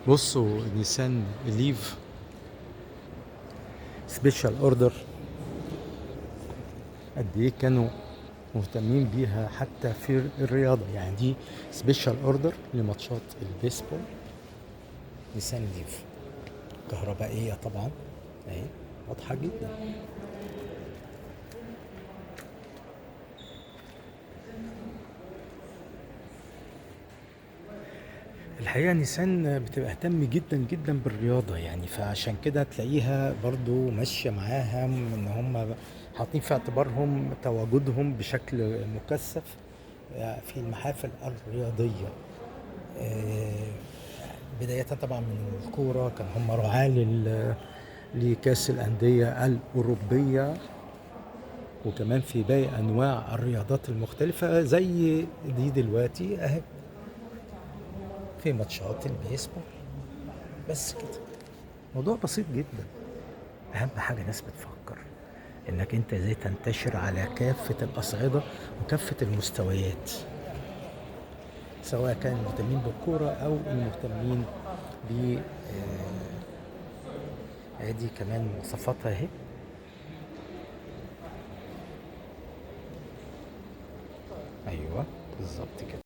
بصوا نيسان ليف سبيشال اوردر قد ايه كانوا مهتمين بيها حتى في الرياضة. يعني دي سبيشال اوردر لماتشات البيسبول. نيسان ليف كهربائية طبعا اهي، واضحة جدا. الحقيقة نيسان بتهتم جدا جدا بالرياضة، يعني فعشان كده تلاقيها برضو ماشية معاها ان هم حاطين في اعتبارهم تواجدهم بشكل مكثف في المحافل الرياضية. آه، بداية طبعا من الكورة، كان هم رعاة لكأس الأندية الأوروبية، وكمان في باقي أنواع الرياضات المختلفة زي دي دلوقتي أهي في ماتشات البيسبول. بس كده، موضوع بسيط جدا. أهم حاجة ناس بتفكر إنك أنت إزاي تنتشر على كافة الأصعدة وكافة المستويات، سواء كان المهتمين بالكورة أو المهتمين ب ادي كمان مواصفاتها اهي. ايوه بالظبط كده.